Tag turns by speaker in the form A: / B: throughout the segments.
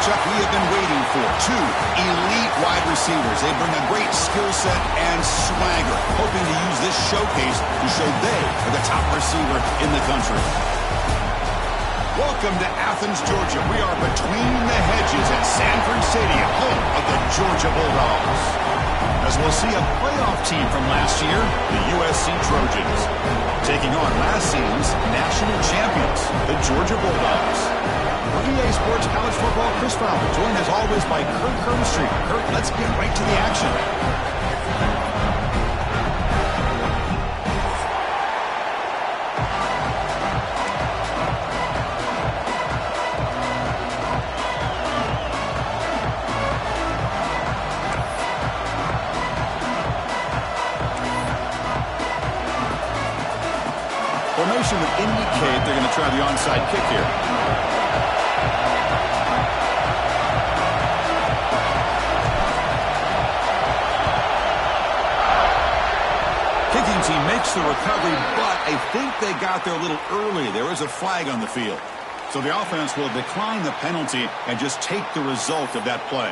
A: matchup we have been waiting for. Two elite wide receivers. They bring a great skill set and swagger, hoping to use this showcase to show they are the top receiver in the country. Welcome to Athens, Georgia. We are between the hedges at Sanford Stadium, home of the Georgia Bulldogs. As we'll see a playoff team from last year, the USC Trojans, taking on last season's national champions, the Georgia Bulldogs. For EA Sports College Football, Chris Fowler, joined as always by Kurt Kirkstreet. Kurt, let's get right to the action. Formation would indicate they're going to try the onside kick here. Kicking team makes the recovery, but I think they got there a little early. There is a flag on the field. So the offense will decline the penalty and just take the result of that play.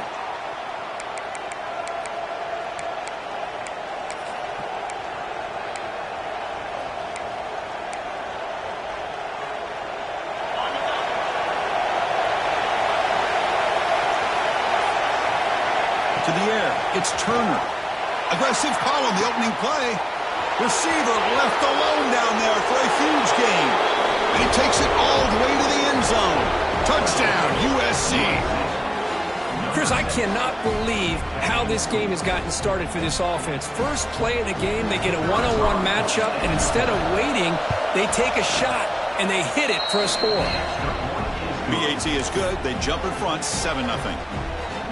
A: To the air, it's Turner. Aggressive call on the opening play. Receiver left alone down there for a huge gain. And he takes it all the way to the end zone. Touchdown, USC.
B: Chris, I cannot believe how this game has gotten started for this offense. First play of the game, they get a one-on-one matchup, and instead of waiting, they take a shot, and they hit it for a score.
A: BAT is good. They jump in front, 7-0.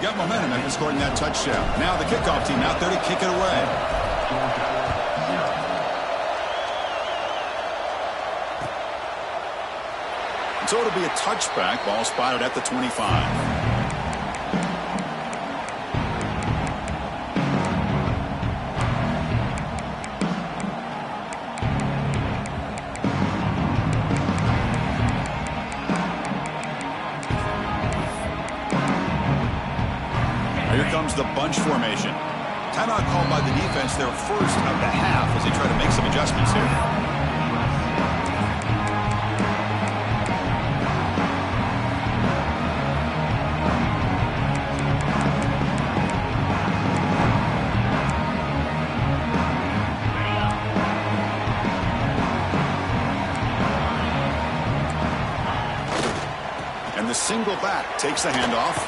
A: Got momentum after scoring that touchdown. Now the kickoff team out there to kick it away. So it'll be a touchback. Ball spotted at the 25. Here comes the bunch formation. Timeout called by the defense, their first of the half, as they try to make some adjustments here. And the single back takes the handoff.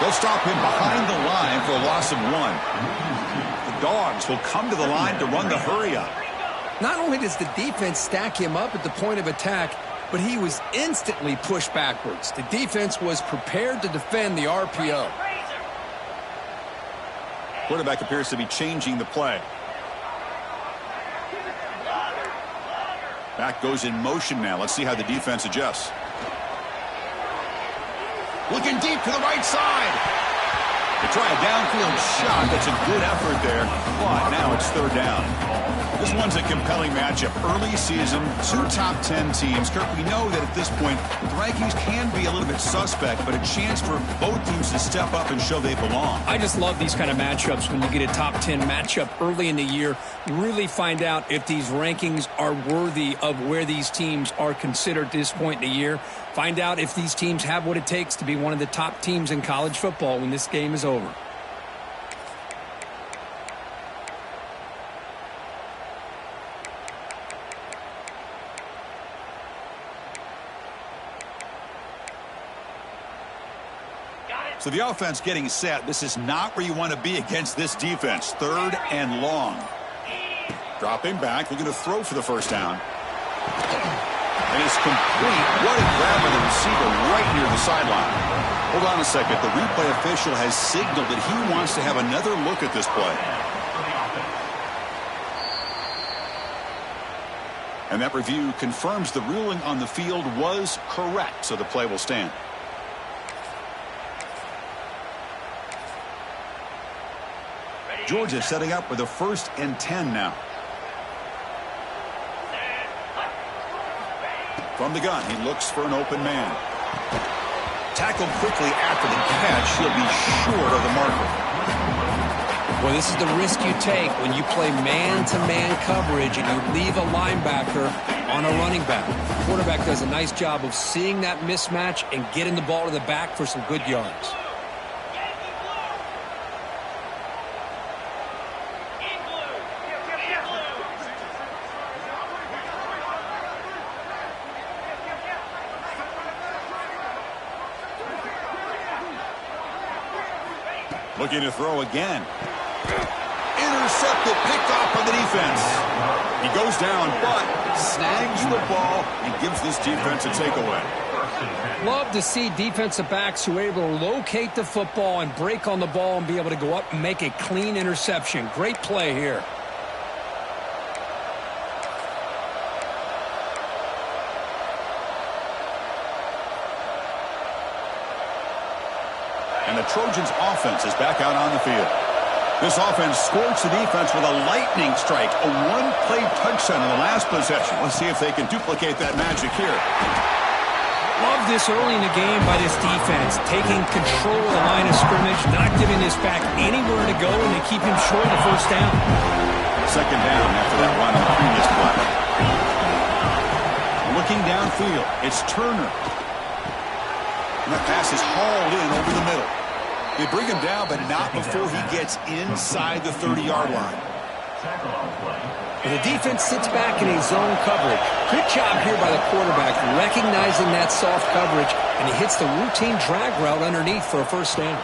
A: They'll stop him behind the line for a loss of 1. The Dogs will come to the line to run the hurry-up.
B: Not only does the defense stack him up at the point of attack, but he was instantly pushed backwards. The defense was prepared to defend the RPO.
A: Quarterback appears to be changing the play. Back goes in motion now. Let's see how the defense adjusts. Looking deep to the right side. They try a downfield shot. That's a good effort there, but now it's third down. This one's a compelling matchup. Early season, 2 top 10 teams. Kirk, we know that at this point, the rankings can be a little bit suspect, but a chance for both teams to step up and show they belong.
B: I just love these kind of matchups when you get a top 10 matchup early in the year. Really find out if these rankings are worthy of where these teams are considered at this point in the year. Find out if these teams have what it takes to be one of the top teams in college football when this game is over.
A: So the offense getting set. This is not where you want to be against this defense. 3rd and long. Dropping back, looking to throw for the first down. And it's complete. What a grab by the receiver right near the sideline. Hold on a second. The replay official has signaled that he wants to have another look at this play. And that review confirms the ruling on the field was correct, so the play will stand. Georgia setting up with a 1st and 10 now. From the gun, he looks for an open man. Tackled quickly after the catch, he'll be short of the marker.
B: Well, this is the risk you take when you play man-to-man coverage and you leave a linebacker on a running back. The quarterback does a nice job of seeing that mismatch and getting the ball to the back for some good yards.
A: Looking to throw again. Intercepted, picked off by the defense. He goes down, but snags the ball and gives this defense a takeaway.
B: Love to see defensive backs who are able to locate the football and break on the ball and be able to go up and make a clean interception. Great play here.
A: And the Trojans' offense is back out on the field. This offense scorched the defense with a lightning strike, a one-play touchdown in the last possession. Let's see if they can duplicate that magic here.
B: Love this early in the game by this defense, taking control of the line of scrimmage, not giving this back anywhere to go, and they keep him short of the first down.
A: Second down after that run on the previous play. Looking downfield, it's Turner. And that pass is hauled in over the middle. They bring him down, but not before he gets inside the 30-yard line.
B: And the defense sits back in a zone coverage. Good job here by the quarterback, recognizing that soft coverage, and he hits the routine drag route underneath for a first down.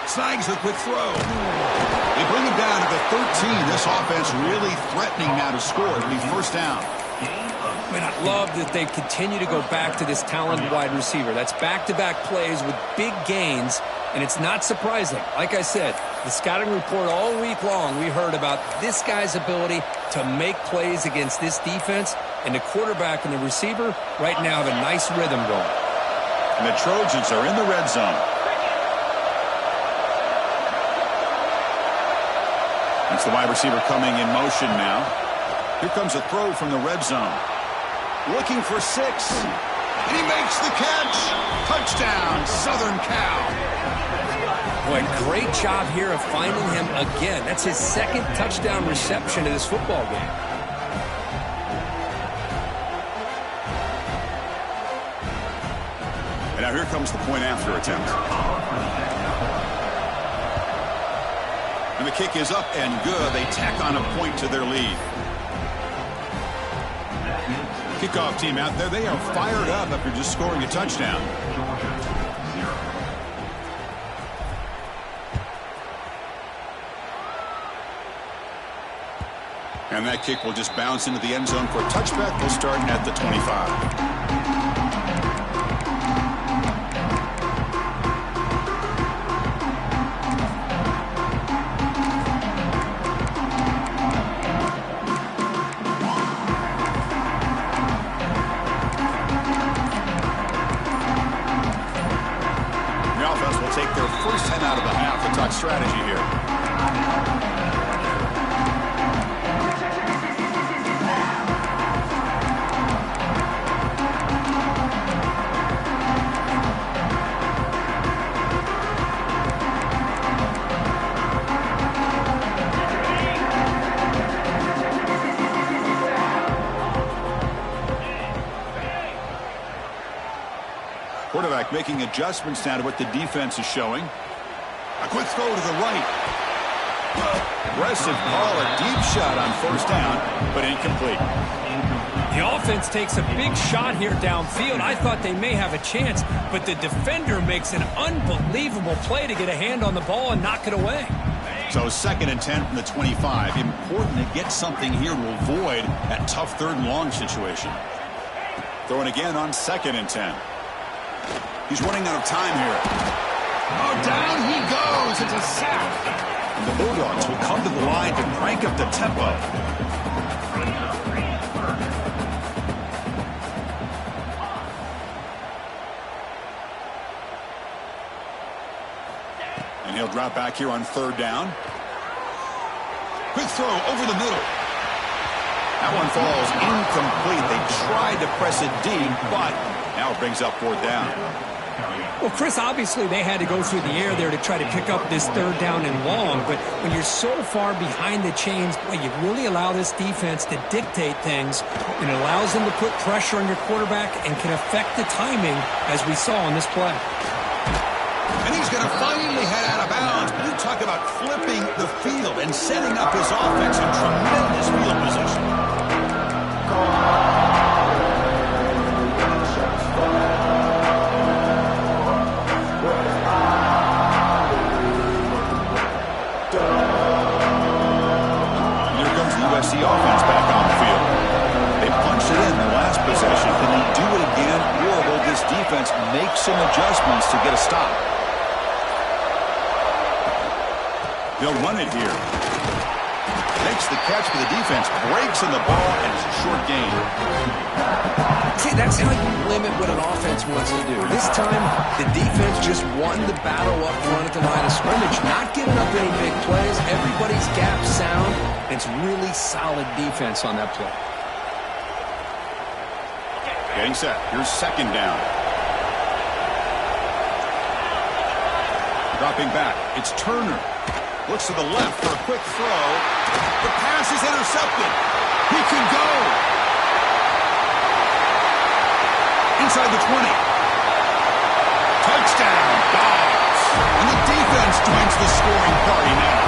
A: Snags the quick throw. They bring him down at the 13. This offense really threatening now to score. It'll be first down.
B: I mean, I love that they continue to go back to this talented wide receiver. That's back-to-back plays with big gains, and it's not surprising. Like I said, the scouting report all week long, we heard about this guy's ability to make plays against this defense, and the quarterback and the receiver right now have a nice rhythm going.
A: And the Trojans are in the red zone. That's the wide receiver coming in motion now. Here comes a throw from the red zone. Looking for 6. And he makes the catch. Touchdown, Southern Cal.
B: Boy, great job here of finding him again. That's his second touchdown reception of this football game.
A: And now here comes the point after attempt. And the kick is up and good. They tack on a point to their lead. Kickoff team out there, they are fired up after just scoring a touchdown. And that kick will just bounce into the end zone for a touchback. They'll start at the 25. Take their first 10 out of the half. The touch strategy here. Quarterback making adjustments now to what the defense is showing. A quick throw to the right. Aggressive call, a deep shot on first down, but incomplete.
B: The offense takes a big shot here downfield. I thought they may have a chance, but the defender makes an unbelievable play to get a hand on the ball and knock it away.
A: So 2nd and 10 from the 25. Important to get something here to avoid that tough 3rd and long situation. Throwing again on 2nd and 10. He's running out of time here. Oh, down he goes. It's a sack. And the Bulldogs will come to the line to crank up the tempo. And he'll drop back here on 3rd down. Quick throw over the middle. That one falls incomplete. They tried to press it deep, but now it brings up 4th down.
B: Well, Chris, obviously they had to go through the air there to try to pick up this third down and long, but when you're so far behind the chains, boy, you really allow this defense to dictate things, and it allows them to put pressure on your quarterback and can affect the timing, as we saw on this play.
A: And he's going to finally head out of bounds. You talk about flipping the field and setting up his offense in tremendous field position. Here comes the USC offense back on the field. They punched it in the last possession. Can they do it again, or will this defense make some adjustments to get a stop? They'll run it here. Makes the catch for the defense, breaks in the ball, and it's a short gain.
C: See, that's how you limit what an offense wants to do. This time, the defense just won the battle up front at the line of scrimmage, not giving up any big plays. Everybody's gap sound. It's really solid defense on that play.
A: Getting set. Here's second down. Dropping back. It's Turner. Looks to the left for a quick throw. The pass is intercepted. He can go. Inside the 20. Touchdown, Dogs. And the defense joins the scoring party now.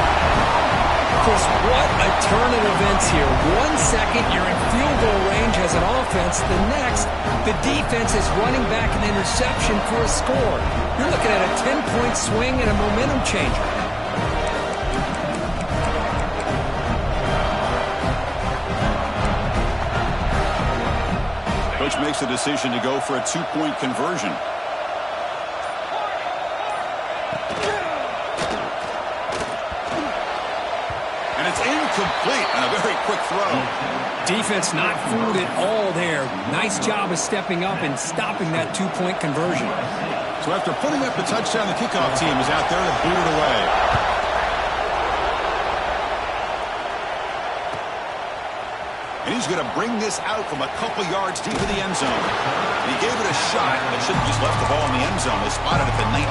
B: Chris, what a turn of events here. 1 second, you're in field goal range as an offense. The next, the defense is running back an interception for a score. You're looking at a 10-point swing and a momentum changer.
A: Coach makes the decision to go for a 2-point conversion. And it's incomplete on a very quick throw.
B: Defense not fooled at all there. Nice job of stepping up and stopping that 2-point conversion.
A: So after putting up the touchdown, the kickoff team is out there to boot it away. And he's going to bring this out from a couple yards deep in the end zone. And he gave it a shot, but should have just left the ball in the end zone. They spotted it at the 19.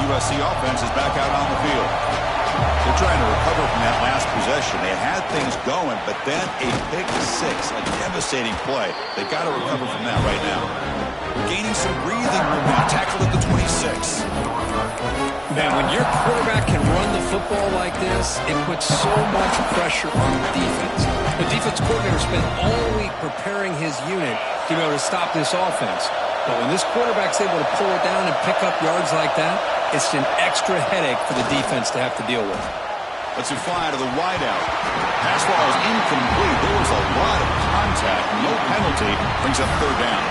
A: USC offense is back out on the field. They're trying to recover from that last possession. They had things going, but then a pick six, a devastating play. They got to recover from that right now. They're gaining some breathing room now. Tackled at the 26.
B: Man, when your quarterback can run the football like this, it puts so much pressure on the defense. The defense coordinator spent all week preparing his unit to be able to stop this offense. But when this quarterback's able to pull it down and pick up yards like that, it's an extra headache for the defense to have to deal with.
A: Let's fly to the wideout. Pass ball is incomplete. There was a lot of contact. No penalty. Brings up third down.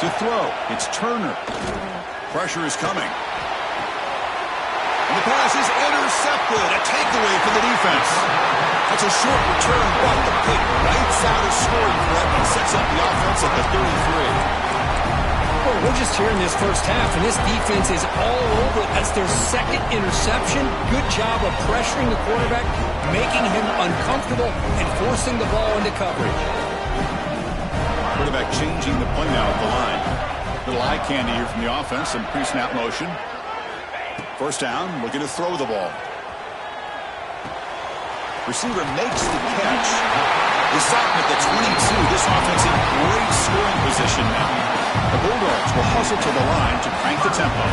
A: To throw, it's Turner. Pressure is coming. And the pass is intercepted. A takeaway for the defense. That's a short return, but the pick writes out a scoring threat and sets up the offense at the 33.
B: Well, we're just here in this first half, and this defense is all over it. That's their second interception. Good job of pressuring the quarterback, making him uncomfortable, and forcing the ball into coverage.
A: Quarterback changing the play now at the line. Little eye candy here from the offense. Some pre-snap motion. First down, looking to throw the ball. Receiver makes the catch. They stop him at the 22. This offense in great scoring position now. The Bulldogs will hustle to the line to crank the tempo.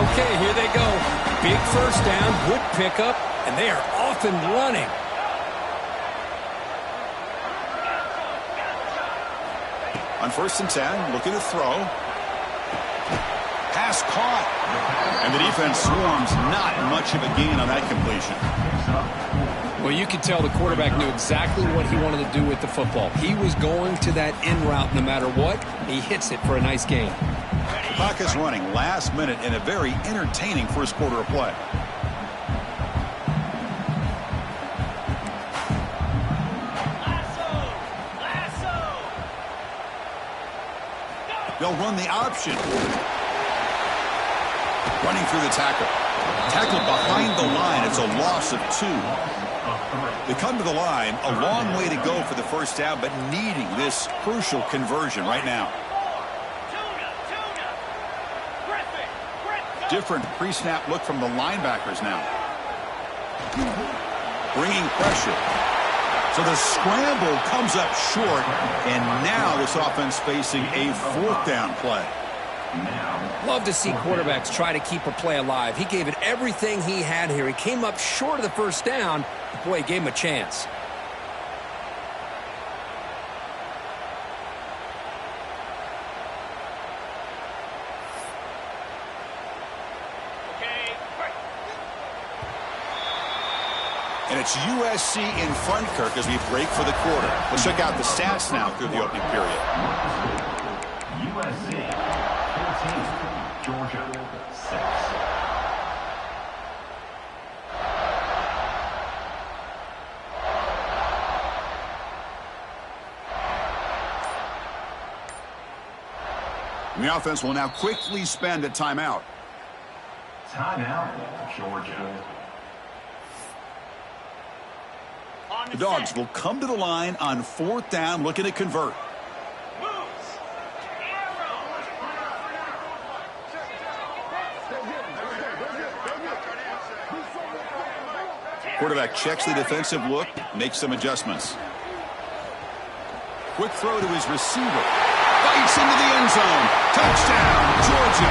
B: Okay, here they go. Big first down, good pickup, and they are off and running.
A: On 1st and 10, looking to throw. Pass caught. And the defense swarms. Not much of a gain on that completion.
B: Well, you could tell the quarterback knew exactly what he wanted to do with the football. He was going to that in route no matter what. He hits it for a nice gain.
A: The clock is running last minute in a very entertaining first quarter of play. They'll run the option. Running through the tackle. Tackled behind the line. It's a loss of 2. They come to the line, a long way to go for the first down, but needing this crucial conversion right now. Different pre-snap look from the linebackers now. Bringing pressure. So the scramble comes up short, and now this offense facing a 4th down play.
B: Love to see quarterbacks try to keep a play alive. He gave it everything he had here. He came up short of the first down. Boy, he gave him a chance.
A: And it's USC in front, Kirk, as we break for the quarter. Let's check out the stats now through the opening period.
D: USC 14, Georgia 6.
A: And the offense will now quickly spend a timeout.
D: Timeout, Georgia.
A: The Dogs will come to the line on 4th down, looking to convert. Quarterback checks the defensive look, makes some adjustments. Quick throw to his receiver. Bites into the end zone. Touchdown, Georgia.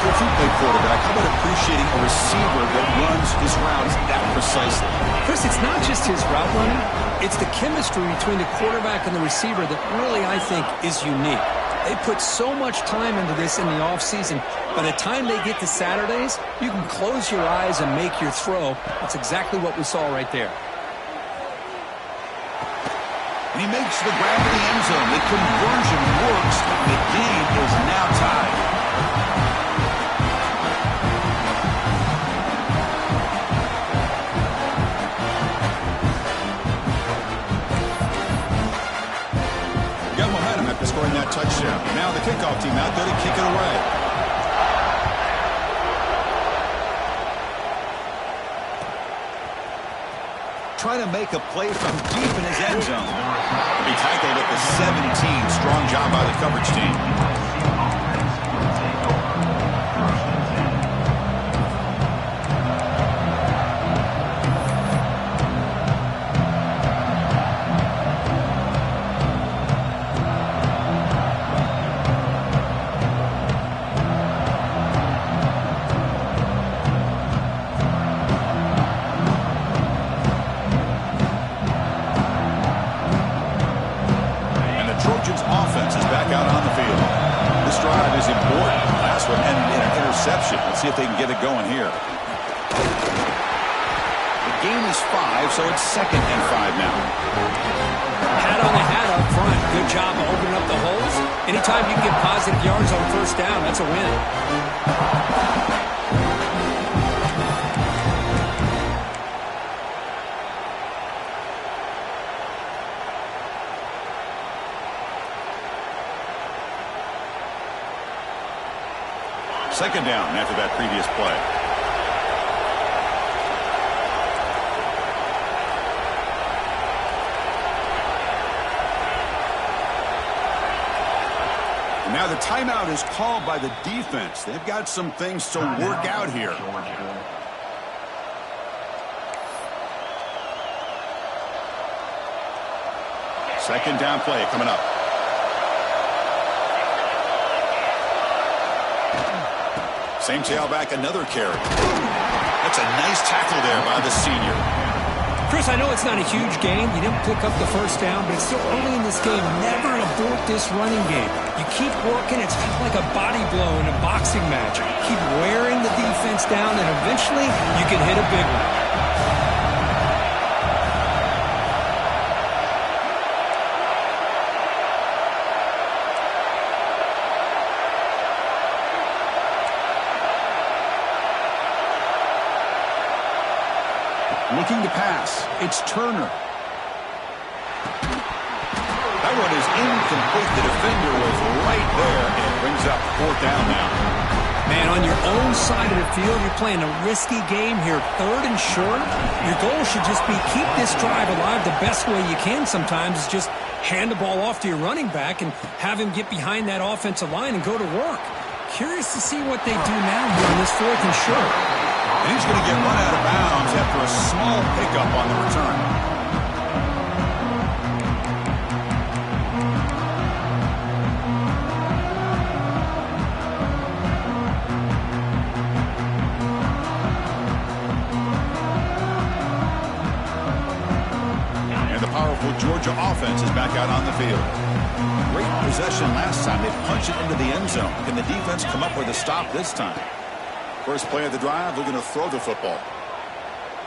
A: If you play quarterback, how about appreciating a receiver that runs his routes that precisely?
B: Chris, it's not just his route running. It's the chemistry between the quarterback and the receiver that really, I think, is unique. They put so much time into this in the offseason. By the time they get to Saturdays, you can close your eyes and make your throw. That's exactly what we saw right there.
A: And he makes the grab in the end zone. The conversion works. The game is now tied. Scoring that touchdown. Now the kickoff team out there to kick it away. Trying to make a play from deep in his end zone. He tackled at the 17. Strong job by the coverage team. See if they can get it going here. The game is 5, so it's 2nd and 5 now.
B: Hat on the hat up front. Good job of opening up the holes. Anytime you can get positive yards on 1st down, that's a win.
A: Second down after that previous play. Now the timeout is called by the defense. They've got some things to work out here. Second down play coming up. Same tailback, another carry. That's a nice tackle there by the senior.
B: Chris, I know it's not a huge game. You didn't pick up the first down, but it's still early in this game. Never abort this running game. You keep working. It's kind of like a body blow in a boxing match. Keep wearing the defense down, and eventually you can hit a big one.
A: Looking to pass. It's Turner. That one is incomplete. The defender was right there, and it brings up fourth down now.
B: Man, on your own side of the field, you're playing a risky game here. Third and short. Your goal should just be keep this drive alive the best way you can sometimes is just hand the ball off to your running back and have him get behind that offensive line and go to work. Curious to see what they do now here on this fourth and short.
A: And he's going to get run out of bounds after a small pickup on the return. And the powerful Georgia offense is back out on the field. Great possession last time. They punched it into the end zone. Can the defense come up with a stop this time? First play of the drive, they're going to throw the football.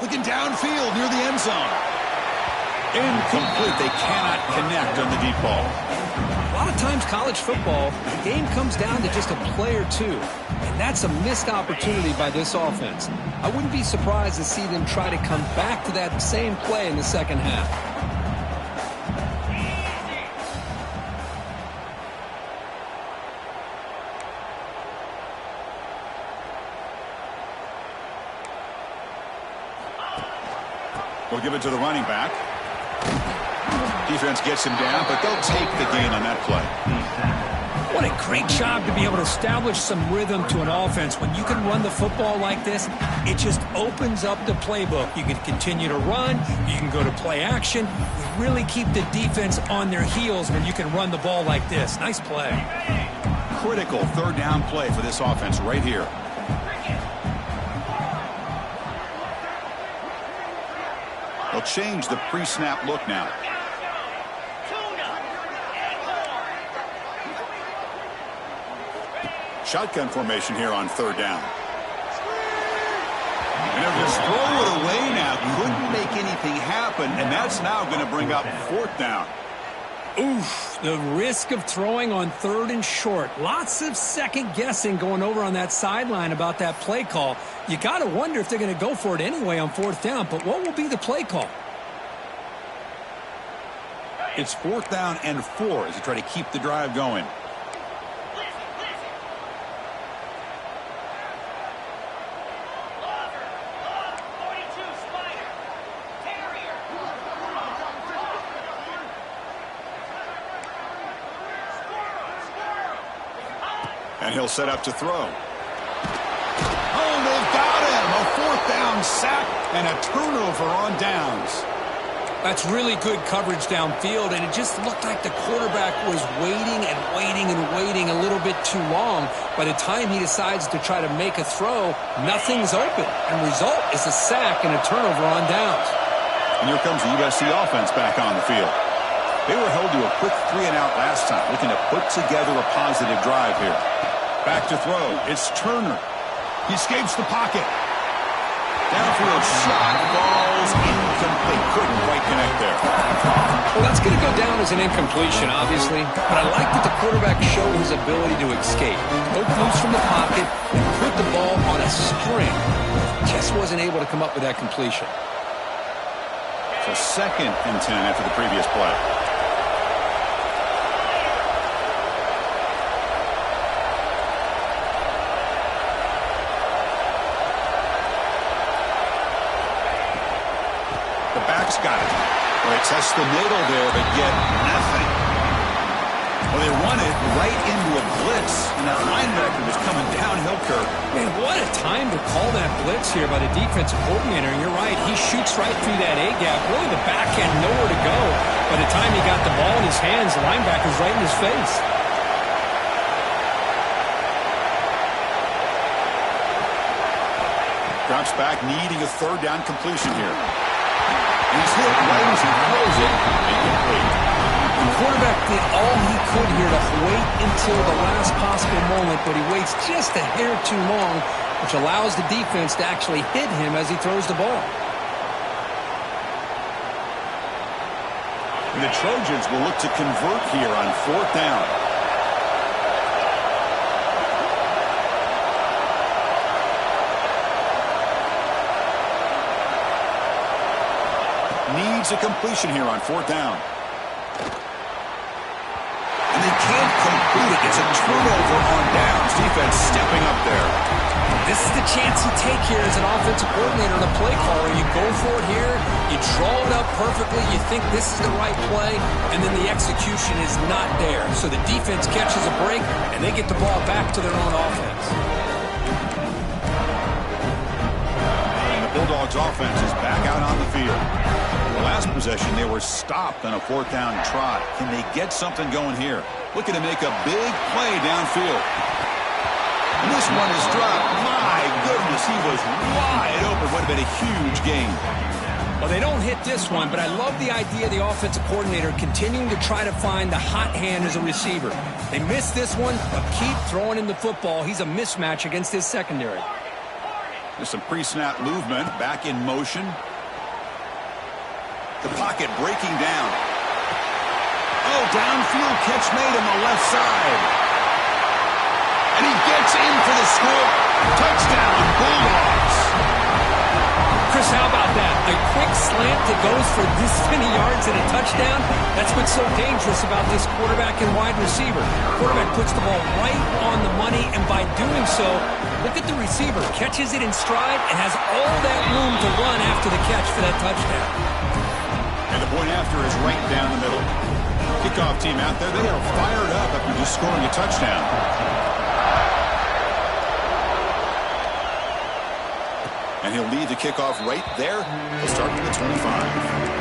A: Looking downfield near the end zone. Incomplete. They cannot connect on the deep ball.
B: A lot of times college football, the game comes down to just a play or two. And that's a missed opportunity by this offense. I wouldn't be surprised to see them try to come back to that same play in the second half.
A: We'll give it to the running back. Defense gets him down, but they'll take the gain on that play.
B: What a great job to be able to establish some rhythm to an offense. When you can run the football like this, it just opens up the playbook. You can continue to run. You can go to play action. You really keep the defense on their heels when you can run the ball like this. Nice play.
A: Critical third down play for this offense right here. They'll change the pre-snap look now. Shotgun formation here on third down. And they'll just throw it away now. Couldn't make anything happen, and that's now going to bring up fourth down.
B: Oof, the risk of throwing on third and short. Lots of second guessing going over on that sideline about that play call. You got to wonder if they're going to go for it anyway on fourth down, but what will be the play call?
A: It's fourth down and 4 as they try to keep the drive going. And he'll set up to throw. Oh, they've got him. A fourth down sack and a turnover on downs.
B: That's really good coverage downfield, and it just looked like the quarterback was waiting and waiting and waiting a little bit too long. By the time he decides to try to make a throw, nothing's open. And result is a sack and a turnover on downs.
A: And here comes the USC offense back on the field. They were held to a quick 3-and-out last time, looking to put together a positive drive here. Back to throw. It's Turner. He escapes the pocket. Downfield shot falls incomplete. Couldn't quite connect there.
B: Well, that's going to go down as an incompletion, obviously. But I like that the quarterback showed his ability to escape. Broke loose from the pocket and put the ball on a string. Just wasn't able to come up with that completion.
A: So 2nd and 10 after the previous play. Got it. Well, they test the middle there, but get nothing. Well, they run it right into a blitz, and that linebacker was coming downhill curve.
B: Man, what a time to call that blitz here by the defensive coordinator. And you're right, he shoots right through that A-gap. Really, the back end, nowhere to go. By the time he got the ball in his hands, the linebacker's right in his face.
A: Drops back, needing a third down completion here. He's hit right as he throws it. Incomplete.
B: The quarterback did all he could here to wait until the last possible moment, but he waits just a hair too long, which allows the defense to actually hit him as he throws the ball.
A: And the Trojans will look to convert here on 4th down. Needs a completion here on 4th down. And they can't complete it. It's a turnover on downs. Defense stepping up there.
B: This is the chance you take here as an offensive coordinator and a play caller. You go for it here, you draw it up perfectly, you think this is the right play, and then the execution is not there. So the defense catches a break, and they get the ball back to their own offense.
A: And the Bulldogs offense is back out on the field. The last possession, they were stopped on a 4th down try. Can they get something going here? Looking to make a big play downfield. And this one is dropped. My goodness, he was wide open. Would have been a huge gain.
B: Well, they don't hit this one, but I love the idea of the offensive coordinator continuing to try to find the hot hand as a receiver. They missed this one, but keep throwing him the football. He's a mismatch against his secondary.
A: There's some pre-snap movement. Back in motion. The pocket breaking down. Oh, downfield catch made on the left side. And he gets in for the score. Touchdown, Bulldogs.
B: Chris, how about that? A quick slant that goes for this many yards and a touchdown. That's what's so dangerous about this quarterback and wide receiver. Quarterback puts the ball right on the money, and by doing so, look at the receiver. Catches it in stride and has all that room to run after the catch for that touchdown.
A: And the point after is right down the middle. Kickoff team out there, they are fired up after just scoring a touchdown. And he'll lead the kickoff right there. He'll start at the 25.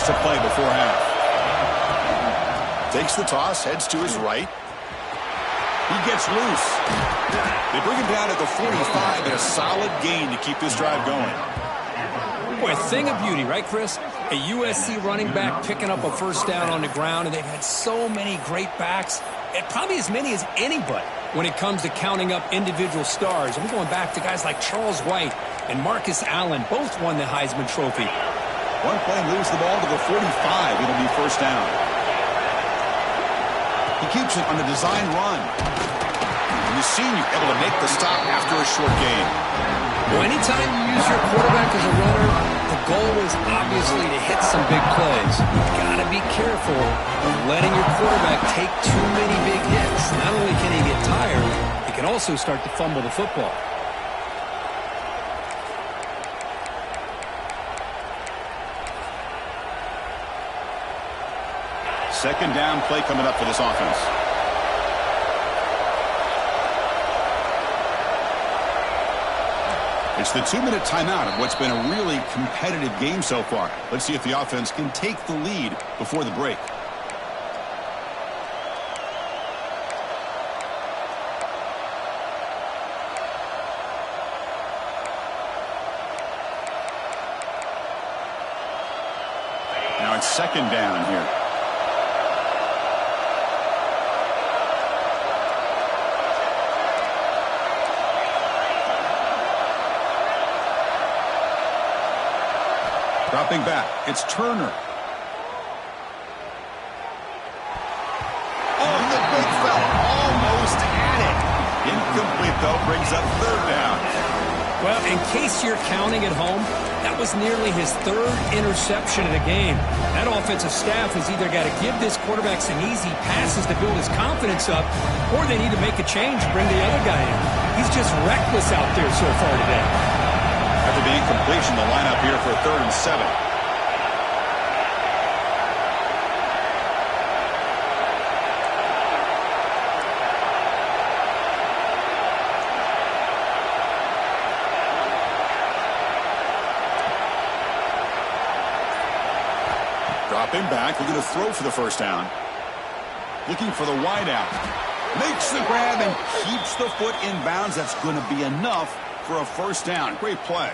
A: To play before half. Takes the toss, heads to his right. He gets loose. They bring him down at the 45 and a solid gain to keep this drive going.
B: Boy, a thing of beauty, right, Chris? A USC running back picking up a first down on the ground, and they've had so many great backs, and probably as many as anybody when it comes to counting up individual stars. I'm going back to guys like Charles White and Marcus Allen, both won the Heisman Trophy.
A: One play moves the ball to the 45. It'll be first down. He keeps it on the design run. And the senior able to make the stop after a short gain.
B: Well, anytime you use your quarterback as a runner, the goal is obviously to hit some big plays. You've got to be careful of letting your quarterback take too many big hits. Not only can he get tired, he can also start to fumble the football.
A: Second down play coming up for this offense. It's the 2-minute timeout of what's been a really competitive game so far. Let's see if the offense can take the lead before the break. Now it's second down here. Dropping back, it's Turner. Oh, the big fella almost had it. Incomplete, though, brings up third down.
B: Well, in case you're counting at home, that was nearly his third interception of the game. That offensive staff has either got to give this quarterback some easy passes to build his confidence up, or they need to make a change and bring the other guy in. He's just reckless out there so far today.
A: After the incompletion, the lineup here for 3rd and 7. Dropping back, looking to throw for the first down. Looking for the wide out. Makes the grab and keeps the foot in bounds. That's going to be enough for a first down. Great play.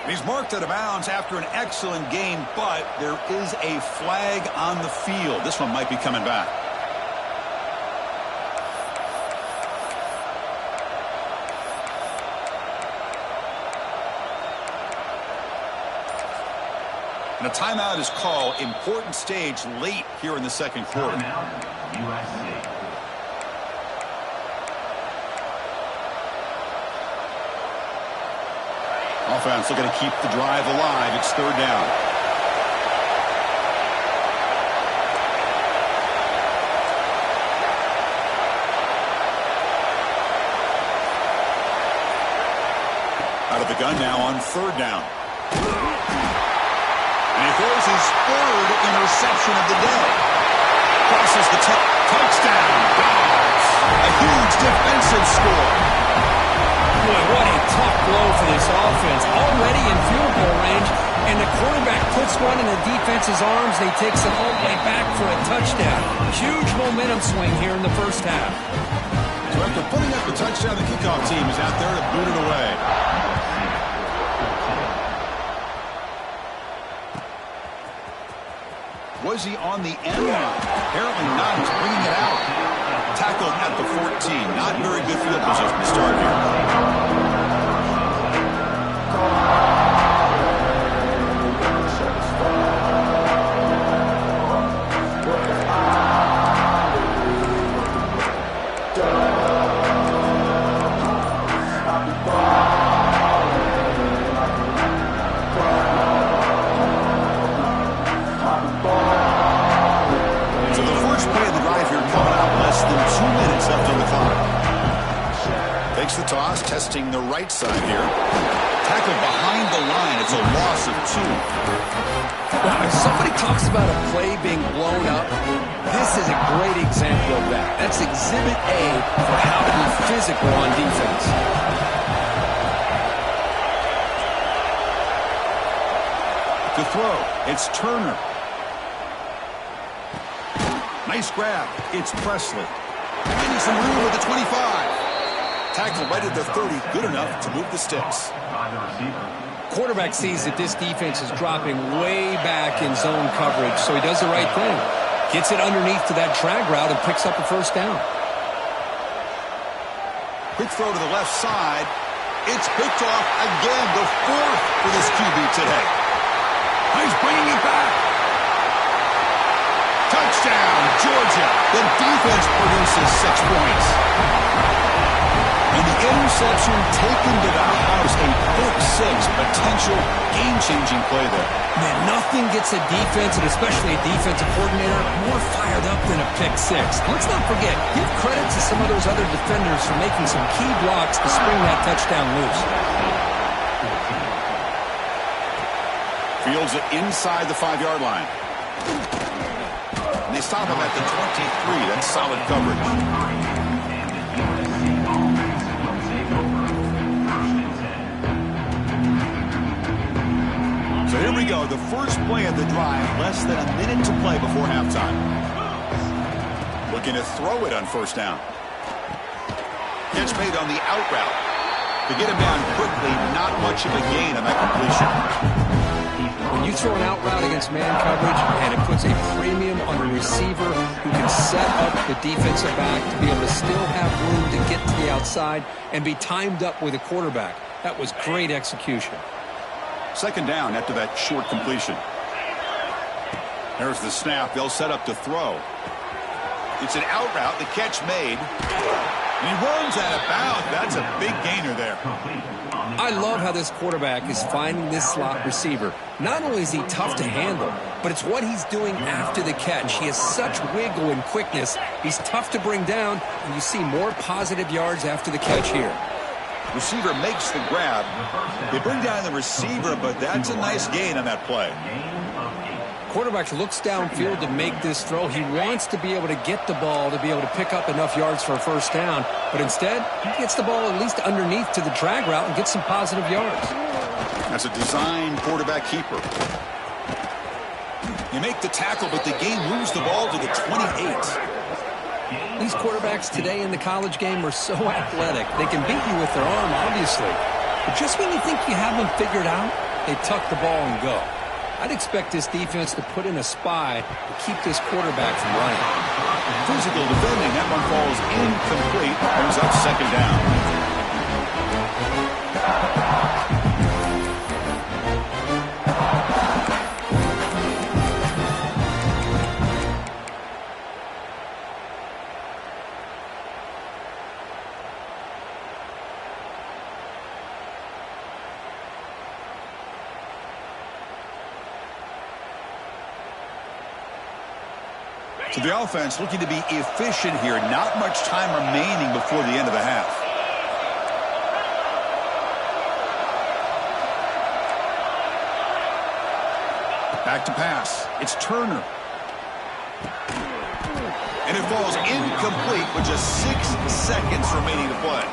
A: He's marked out of bounds after an excellent game, but there is a flag on the field. This one might be coming back. And a timeout is called. Important stage late here in the second quarter.
D: Timeout, USC.
A: Offense looking to keep the drive alive. It's third down. Out of the gun now on third down. And he throws his third interception of the day. Crosses the touchdown. Dogs. A huge defensive score.
B: Boy, what a tough blow for this offense. Already in field goal range, and the quarterback puts one in the defense's arms, and he takes it all the way back for a touchdown. Huge momentum swing here in the first half.
A: So after putting up the touchdown, the kickoff team is out there to boot it away. Was he on the end line? Apparently not. He's bringing it out. Tackled at the 14. Not very good field position to start here. Takes the toss, testing the right side here. Tackled behind the line. It's a loss of 2.
C: Well, if somebody talks about a play being blown up, this is a great example of that. That's exhibit A for how to be physical on defense.
A: To throw, it's Turner. Nice grab. It's Presley. Finding some room with the 25. Tackle right at the 30. Good enough to move the sticks.
B: Quarterback sees that this defense is dropping way back in zone coverage, so he does the right thing. Gets it underneath to that drag route and picks up a first down.
A: Quick throw to the left side. It's picked off again. The 4th for this QB today. He's bringing it back. Touchdown, Georgia. The defense produces 6 points. And the interception taken to the house, a pick-6, potential game-changing play there.
B: Man, nothing gets a defense, and especially a defensive coordinator, more fired up than a pick-6. Let's not forget, give credit to some of those other defenders for making some key blocks to spring that touchdown loose.
A: Fields it inside the 5-yard line. And they stop him at the 23. That's solid coverage. So here we go, the first play of the drive, less than a minute to play before halftime. Looking to throw it on first down. Catch made on the out route. To get him down quickly, not much of a gain on that completion.
B: When you throw an out route against man coverage, and it puts a premium on the receiver who can set up the defensive back to be able to still have room to get to the outside and be timed up with a quarterback. That was great execution.
A: Second down after that short completion. There's the snap. They'll set up to throw. It's an out route. The catch made. And he runs out of bounds. That's a big gainer there.
B: I love how this quarterback is finding this slot receiver. Not only is he tough to handle, but it's what he's doing after the catch. He has such wiggle and quickness. He's tough to bring down, and you see more positive yards after the catch here.
A: Receiver makes the grab. They bring down the receiver, but that's a nice gain on that play.
B: Quarterback looks downfield to make this throw. He wants to be able to get the ball to be able to pick up enough yards for a first down, but instead, he gets the ball at least underneath to the drag route and gets some positive yards.
A: That's a design quarterback keeper. You make the tackle, but the game moves the ball to the 28.
C: These quarterbacks today in the college game are so athletic. They can beat you with their arm, obviously. But just when you think you have them figured out, they tuck the ball and go. I'd expect this defense to put in a spy to keep this quarterback from running.
A: Physical defending. That one falls incomplete. Brings up second down. So the offense looking to be efficient here. Not much time remaining before the end of the half. Back to pass. It's Turner. And it falls incomplete with just 6 seconds remaining to play.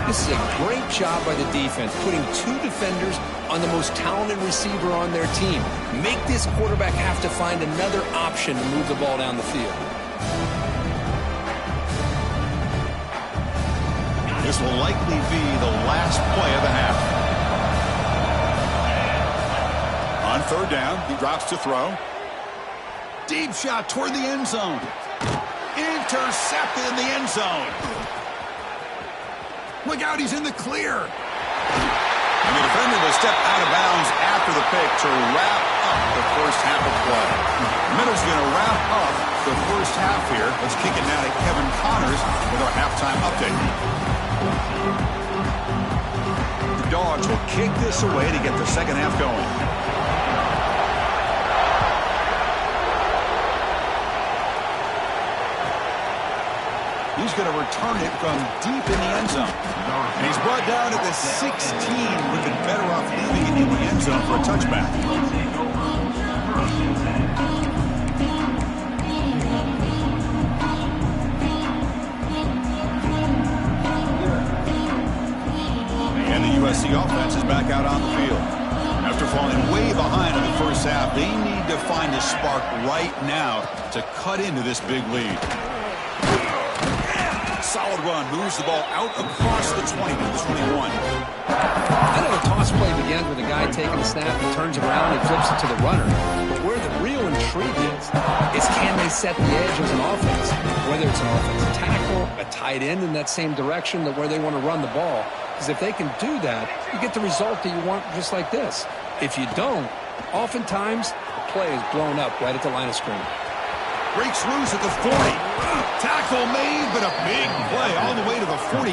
C: This is a great job by the defense, putting 2 defenders on the most talented receiver on their team. Make this quarterback have to find another option to move the ball down the field.
A: This will likely be the last play of the half. On third down, he drops to throw. Deep shot toward the end zone. Intercepted in the end zone. Look out, he's in the clear. And the defender will step out of bounds after the pick to wrap up the first half of play. Middle's going to wrap up the first half here. Let's kick it now to Kevin Connors with our halftime update. The Dogs will kick this away to get the second half going. He's going to return it from deep in the end zone. And he's brought down at the 16. We've been better off leaving it in the end zone for a touchback. And the USC offense is back out on the field. After falling way behind in the first half, they need to find a spark right now to cut into this big lead. Solid run, moves the ball out across the 20 to the 21.
C: I know the toss play begins with a guy taking the snap and turns around and flips it to the runner. But where the real intrigue is can they set the edge as an offense? Whether it's an offensive tackle, a tight end in that same direction where they want to run the ball. Because if they can do that, you get the result that you want just like this. If you don't, oftentimes the play is blown up right at the line of scrimmage.
A: Breaks loose at the 40. Tackle made, but a big play all the way to the 48.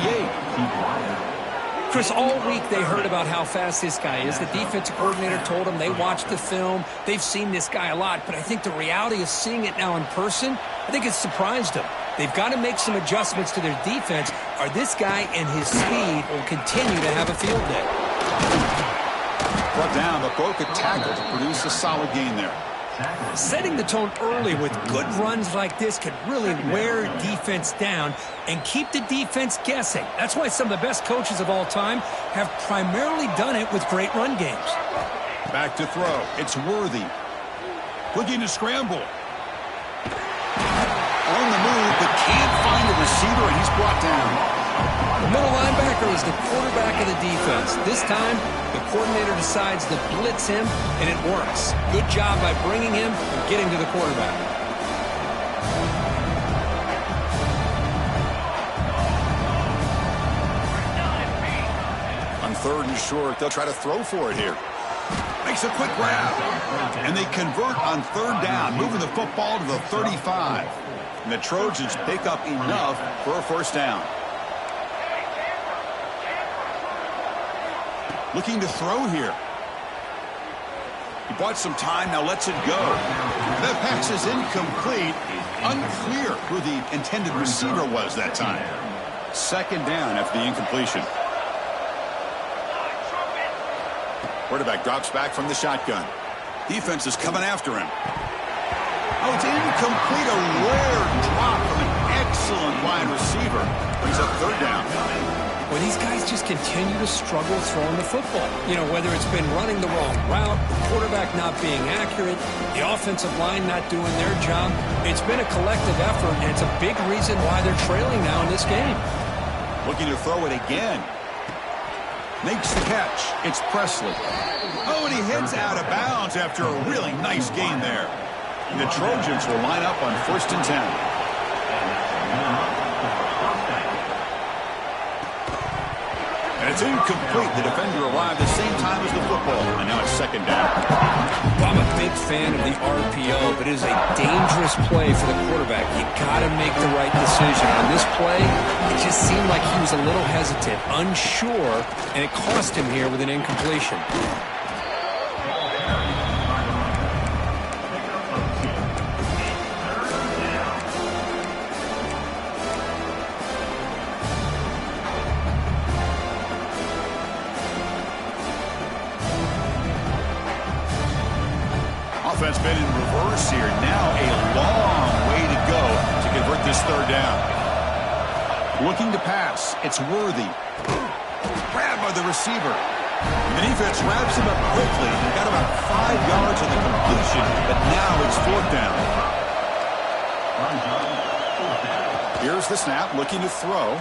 B: Chris, all week they heard about how fast this guy is. The defensive coordinator told them they watched the film. They've seen this guy a lot, but I think the reality of seeing it now in person, I think it's surprised them. They've got to make some adjustments to their defense, or this guy and his speed will continue to have a field day.
A: Brought down, but broke a tackle to produce a solid gain there.
B: Setting the tone early with good runs like this can really wear defense down and keep the defense guessing. That's why some of the best coaches of all time have primarily done it with great run games.
A: Back to throw. It's Worthy. Looking to scramble. On the move, but can't find a receiver, and he's brought down.
C: The middle linebacker is the quarterback of the defense. This time, the coordinator decides to blitz him, and it works. Good job by bringing him and getting to the quarterback.
A: On third and short, they'll try to throw for it here. Makes a quick grab. And they convert on third down, moving the football to the 35. And the Trojans pick up enough for a first down. Looking to throw here. He bought some time, now lets it go. That pass is incomplete. Unclear who the intended receiver was that time. Second down after the incompletion. Quarterback drops back from the shotgun. Defense is coming after him. Oh, it's incomplete. A rare drop from an excellent wide receiver. Brings up third down.
B: Well, these guys just continue to struggle throwing the football. You know, whether it's been running the wrong route, the quarterback not being accurate, the offensive line not doing their job. It's been a collective effort, and it's a big reason why they're trailing now in this game.
A: Looking to throw it again. Makes the catch. It's Presley. Oh, and he heads out of bounds after a really nice gain there. And the Trojans will line up on 1st and 10. And it's incomplete. The defender arrived the same time as the football. And now it's 2nd down.
B: Well, I'm a big fan of the RPO, but it is a dangerous play for the quarterback. You got to make the right decision. On this play, it just seemed like he was a little hesitant, unsure, and it cost him here with an incompletion.
A: Offense been in reverse here. Now a long way to go to convert this 3rd down. Looking to pass. It's Worthy. Grabbed by the receiver. The defense wraps him up quickly. They got about 5 yards of the completion, but now it's 4th down. Here's the snap, looking to throw.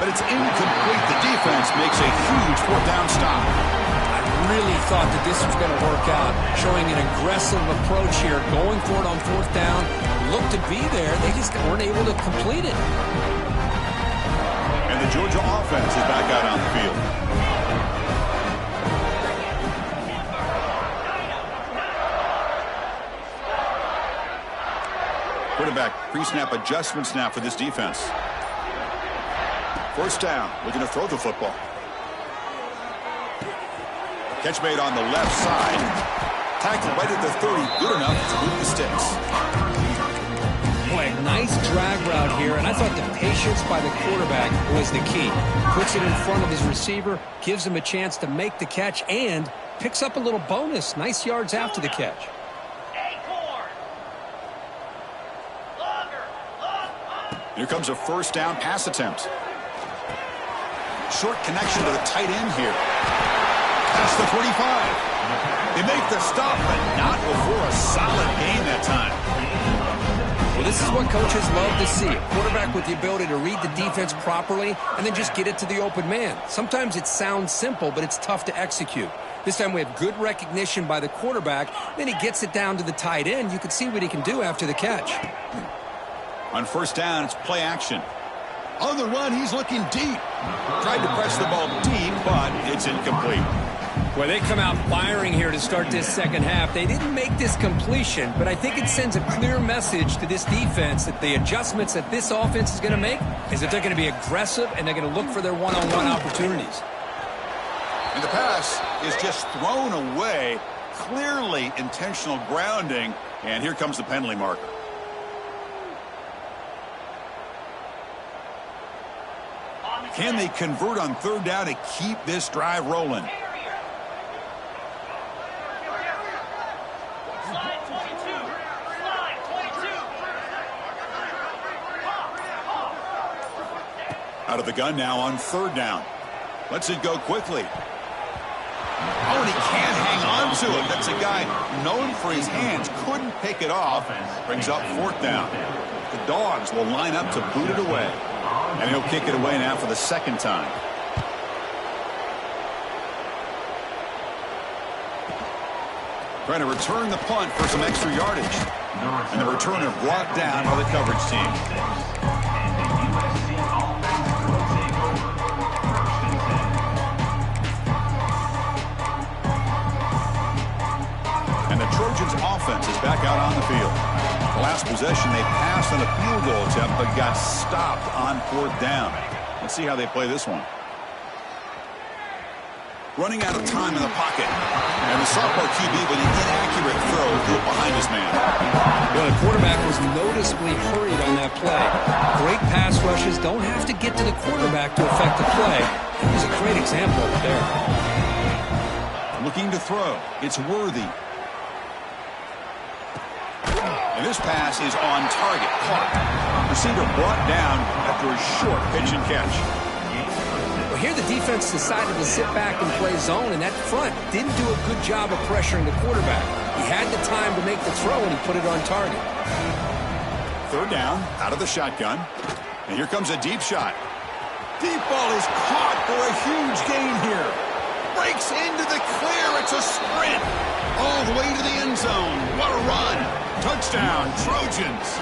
A: But it's incomplete. The defense makes a huge 4th down stop.
B: Really thought that this was going to work out, showing an aggressive approach here, going for it on 4th down, looked to be there, they just weren't able to complete it.
A: And the Georgia offense is back out on the field. Quarterback pre-snap adjustments now for this defense. 1st down, looking to throw the football. Catch made on the left side. Tackled right at the 30. Good enough to move the sticks.
B: Boy, nice drag route here, and I thought the patience by the quarterback was the key. Puts it in front of his receiver, gives him a chance to make the catch, and picks up a little bonus. Nice yards after the catch.
A: Here comes a 1st down pass attempt. Short connection to the tight end here. Past the 45. They make the stop, but not before a solid gain that time.
B: Well, this is what coaches love to see. A quarterback with the ability to read the defense properly and then just get it to the open man. Sometimes it sounds simple, but it's tough to execute. This time we have good recognition by the quarterback. Then he gets it down to the tight end. You can see what he can do after the catch.
A: On 1st down, it's play action. On the run, he's looking deep. Tried to press the ball deep, but it's incomplete.
B: Well, they come out firing here to start this 2nd half. They didn't make this completion, but I think it sends a clear message to this defense that the adjustments that this offense is going to make is that they're going to be aggressive and they're going to look for their one-on-one opportunities.
A: And the pass is just thrown away. Clearly intentional grounding. And here comes the penalty marker. Can they convert on 3rd down to keep this drive rolling? Out of the gun now on 3rd down. Lets it go quickly. Oh, and he can't hang on to it. That's a guy known for his hands. Couldn't pick it off. Brings up 4th down. The Dogs will line up to boot it away. And he'll kick it away now for the 2nd time. Trying to return the punt for some extra yardage. And the returner brought down by the coverage team. And the Trojans offense is back out on the field. The last possession, they passed on a field goal attempt, but got stopped on 4th down. Let's see how they play this one. Running out of time in the pocket. And the sophomore QB with an inaccurate throw behind his man.
B: Well, the quarterback was noticeably hurried on that play. Great pass rushes don't have to get to the quarterback to affect the play. It was a great example of it there.
A: Looking to throw. It's Worthy. And this pass is on target. Caught. Receiver brought down after a short pitch and catch.
C: Well, here the defense decided to sit back and play zone, and that front didn't do a good job of pressuring the quarterback. He had the time to make the throw, and he put it on target.
A: Third down, out of the shotgun. And here comes a deep shot. Deep ball is caught for a huge gain here. Breaks into the clear. It's a sprint. All the way to the end zone. What a run. Touchdown, Trojans.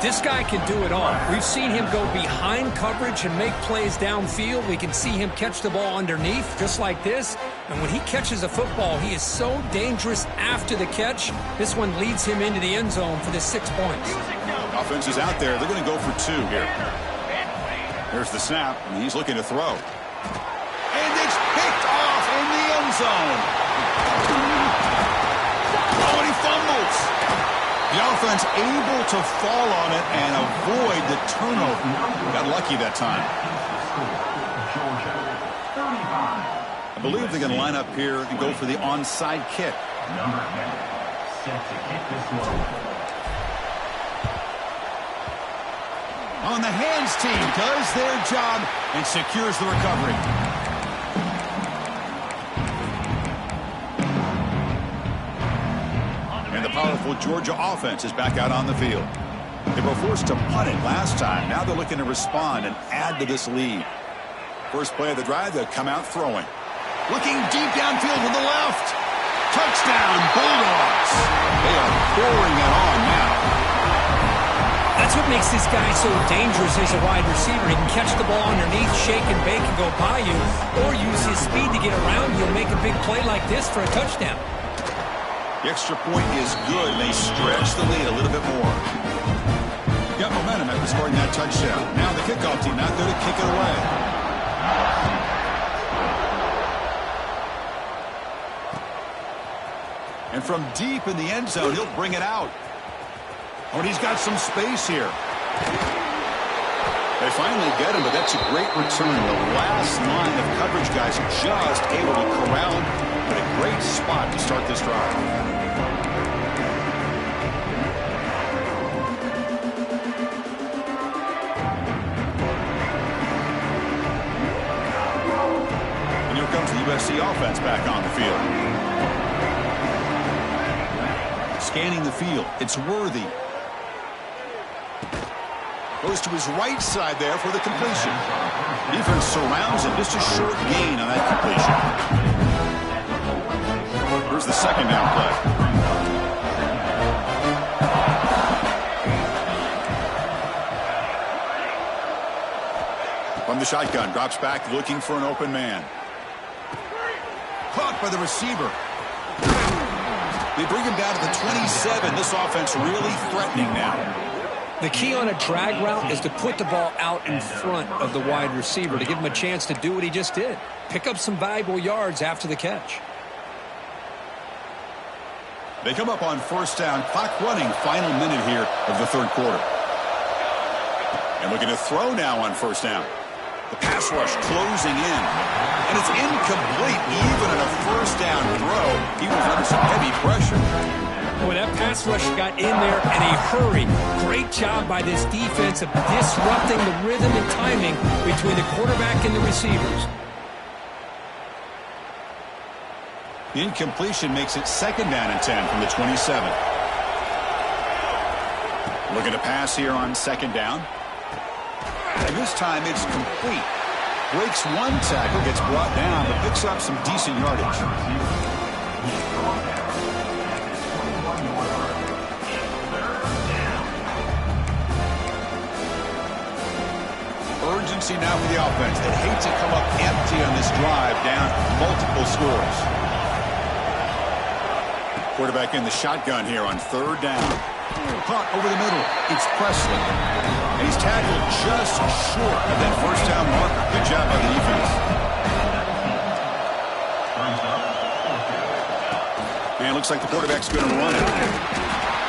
B: This guy can do it all. We've seen him go behind coverage and make plays downfield. We can see him catch the ball underneath, just like this. And when he catches a football, he is so dangerous after the catch. This one leads him into the end zone for the 6 points.
A: Offense is out there. They're going to go for 2 here. There's the snap, and he's looking to throw. And it's picked off in the end zone. Oh, and he fumbles. The offense able to fall on it and avoid the turnover. Got lucky that time. I believe they're going to line up here and go for the onside kick.
D: Number 10, set to kick this one.
A: On the hands team does their job and secures the recovery. And the powerful Georgia offense is back out on the field. They were forced to punt it last time. Now they're looking to respond and add to this lead. First play of the drive, they'll come out throwing. Looking deep downfield to the left. Touchdown, Bulldogs. They are pouring it on now.
B: That's what makes this guy so dangerous as a wide receiver. He can catch the ball underneath, shake and bake and go by you, or use his speed to get around you and make a big play like this for a touchdown.
A: The extra point is good, and they stretch the lead a little bit more. Got momentum after scoring that touchdown. Now the kickoff team out there to kick it away. And from deep in the end zone, he'll bring it out. Oh, and he's got some space here. They finally get him, but that's a great return. The last line of coverage guys just able to corral him, but a great spot to start this drive. And here comes the USC offense back on the field. Scanning the field, it's Worthy. Goes to his right side there for the completion. Defense surrounds him. Just a short gain on that completion. Here's the second down play. From the shotgun, drops back looking for an open man. Caught by the receiver. They bring him down to the 27. This offense really threatening now.
B: The key on a drag route is to put the ball out in front of the wide receiver to give him a chance to do what he just did. Pick up some valuable yards after the catch.
A: They come up on first down. Clock running. Final minute here of the third quarter. And looking to throw now on first down. The pass rush closing in. And it's incomplete even in a first down throw. He was under some heavy pressure.
B: Boy, that pass rush got in there in a hurry. Great job by this defense of disrupting the rhythm and timing between the quarterback and the receivers.
A: The incompletion makes it second down and 10 from the 27. Looking to pass here on second down. And this time it's complete. Breaks one tackle, gets brought down, but picks up some decent yardage. Urgency now for the offense. They hate to come up empty on this drive, down multiple scores. Quarterback in the shotgun here on third down. Caught over the middle. It's Presley. And he's tackled just short of that first down marker. Good job by the defense. And it looks like the quarterback's going to run it.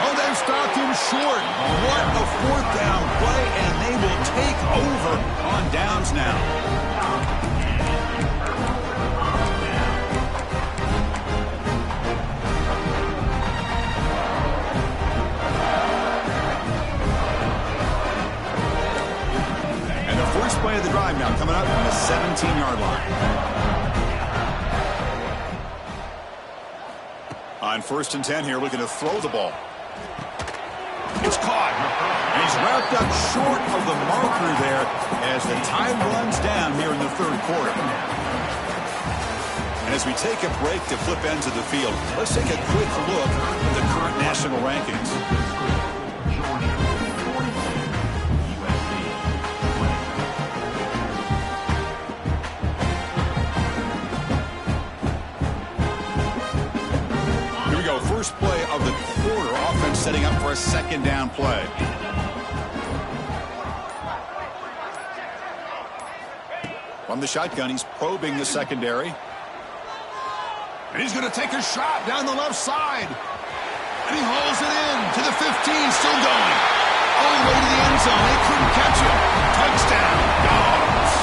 A: Oh, they've stopped him short. What a fourth down play, and they will take over on downs now. On 1st and 10 here, looking to throw the ball. It's caught. And he's wrapped up short of the marker there as the time runs down here in the 3rd quarter. And as we take a break to flip ends of the field, let's take a quick look at the current national rankings. Here we go. First play of the quarter. Offense setting up for a 2nd down play. From the shotgun, he's probing the secondary. And he's going to take a shot down the left side. And he hauls it in to the 15, still going. All the way to the end zone. They couldn't catch him. Touchdown, Dogs.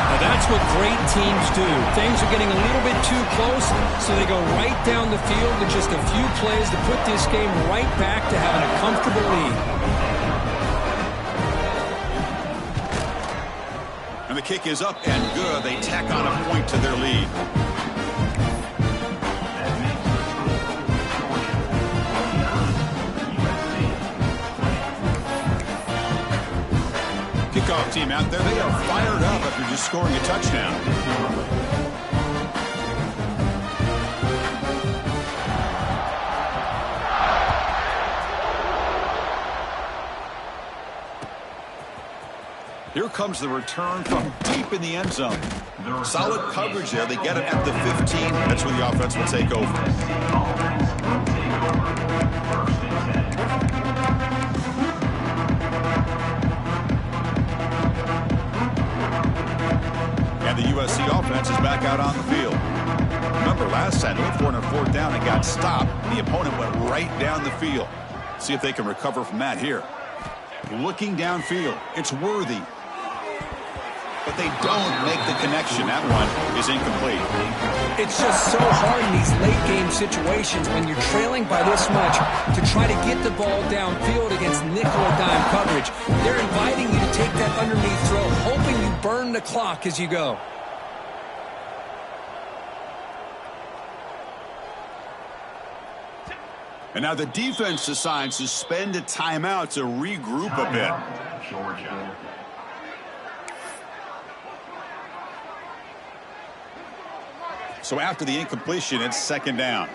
B: Now that's what great teams do. Things are getting a little bit too close, so they go right down the field with just a few plays to put this game right back to having a comfortable lead.
A: And the kick is up and good. They tack on a point to their lead. Kickoff team out there. They are fired up after just scoring a touchdown. Here comes the return from deep in the end zone. Solid coverage there. They get it at the 15. That's where the offense will take over. And the USC offense is back out on the field. Remember, last time they went for it on 4th down and got stopped. The opponent went right down the field. See if they can recover from that here. Looking downfield, it's Worthy. But they don't make the connection. That one is incomplete.
B: It's just so hard in these late game situations when you're trailing by this much to try to get the ball downfield against nickel or dime coverage. They're inviting you to take that underneath throw, hoping you burn the clock as you go.
A: And now the defense decides to spend a timeout to regroup a bit.
D: Georgia.
A: So after the incompletion, it's 2nd down.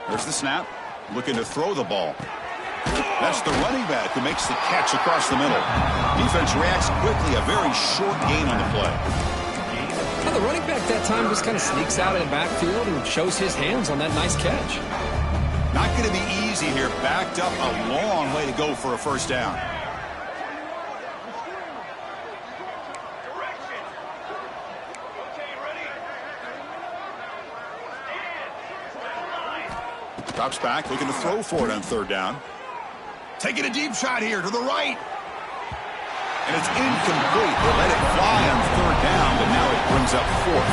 A: There's the snap. Looking to throw the ball. That's the running back who makes the catch across the middle. Defense reacts quickly. A very short gain on the play.
B: Well, the running back that time just kind of sneaks out of the backfield and shows his hands on that nice catch.
A: Not going to be easy here. Backed up a long way to go for a 1st down. Drops back, looking to throw for it on 3rd down. Taking a deep shot here to the right. And it's incomplete. They let it fly on 3rd down, but now it brings up 4th.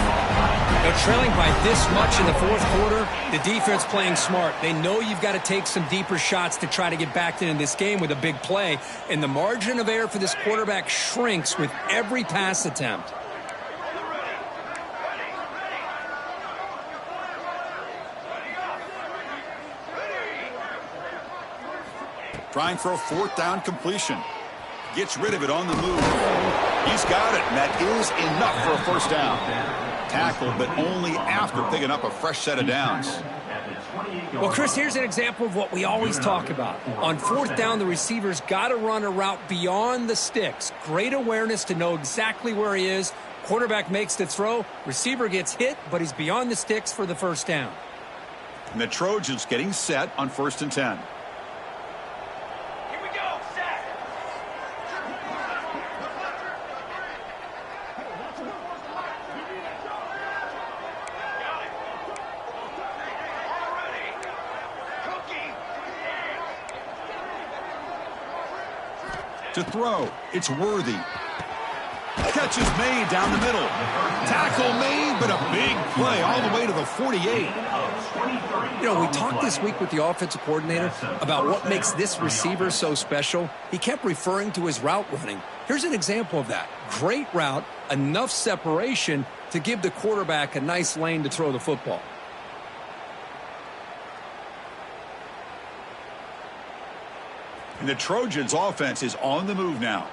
B: They're trailing by this much in the 4th quarter. The defense playing smart. They know you've got to take some deeper shots to try to get back into this game with a big play. And the margin of error for this quarterback shrinks with every pass attempt.
A: Trying for a 4th down completion. Gets rid of it on the move. He's got it, and that is enough for a 1st down. Tackled, but only after picking up a fresh set of downs.
B: Well, Chris, here's an example of what we always talk about. On 4th down, the receiver's got to run a route beyond the sticks. Great awareness to know exactly where he is. Quarterback makes the throw. Receiver gets hit, but he's beyond the sticks for the 1st down.
A: And the Trojans getting set on 1st and 10. To throw, it's Worthy. Got catch is made down the middle. Tackle made, but a big play all the way to the 48.
C: You know, we talked this week with the offensive coordinator about what makes this receiver so special. He kept referring to his route running. Here's an example of that. Great route, enough separation to give the quarterback a nice lane to throw the football.
A: And the Trojans' offense is on the move now.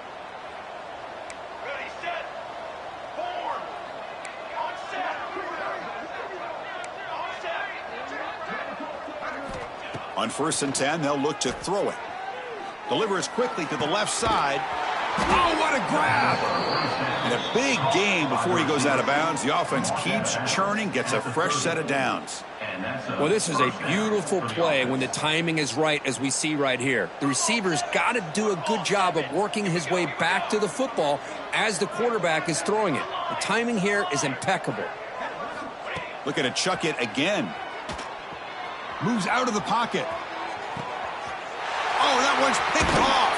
E: Ready, set, form, on set, on set.
A: On 1st and 10, they'll look to throw it. Delivers quickly to the left side. Oh, what a grab! And a big gain before he goes out of bounds. The offense keeps churning, gets a fresh set of downs.
B: Well, this is a beautiful play when the timing is right, as we see right here. The receiver's got to do a good job of working his way back to the football as the quarterback is throwing it. The timing here is impeccable.
A: Looking to chuck it again. Moves out of the pocket. Oh, that one's picked off.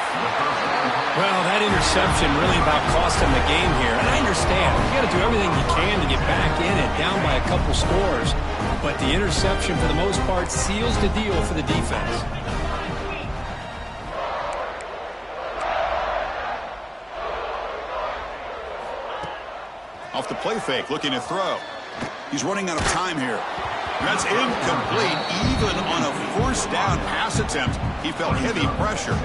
B: Well, that interception really about cost him the game here. And I understand. You got to do everything you can to get back in it, down by a couple scores. But the interception, for the most part, seals the deal for the defense.
A: Off the play fake, looking to throw. He's running out of time here. That's incomplete. Even on a 1st down pass attempt, he felt heavy pressure.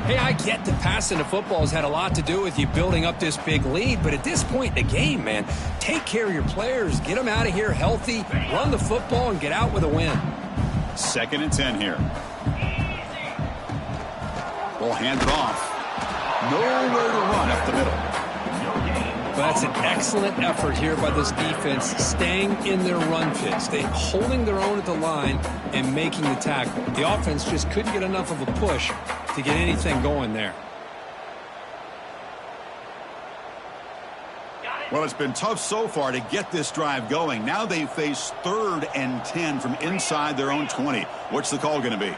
B: Hey, I get that passing the football has had a lot to do with you building up this big lead, but at this point in the game, man, take care of your players, get them out of here healthy, run the football, and get out with a win.
A: 2nd and 10 here. We'll hand it off. Nowhere to run up the middle.
B: But that's an excellent effort here by this defense, staying in their run fits. They holding their own at the line and making the tackle. The offense just couldn't get enough of a push to get anything going there.
A: Well, it's been tough so far to get this drive going. Now they face 3rd and 10 from inside their own 20. What's the call going to be?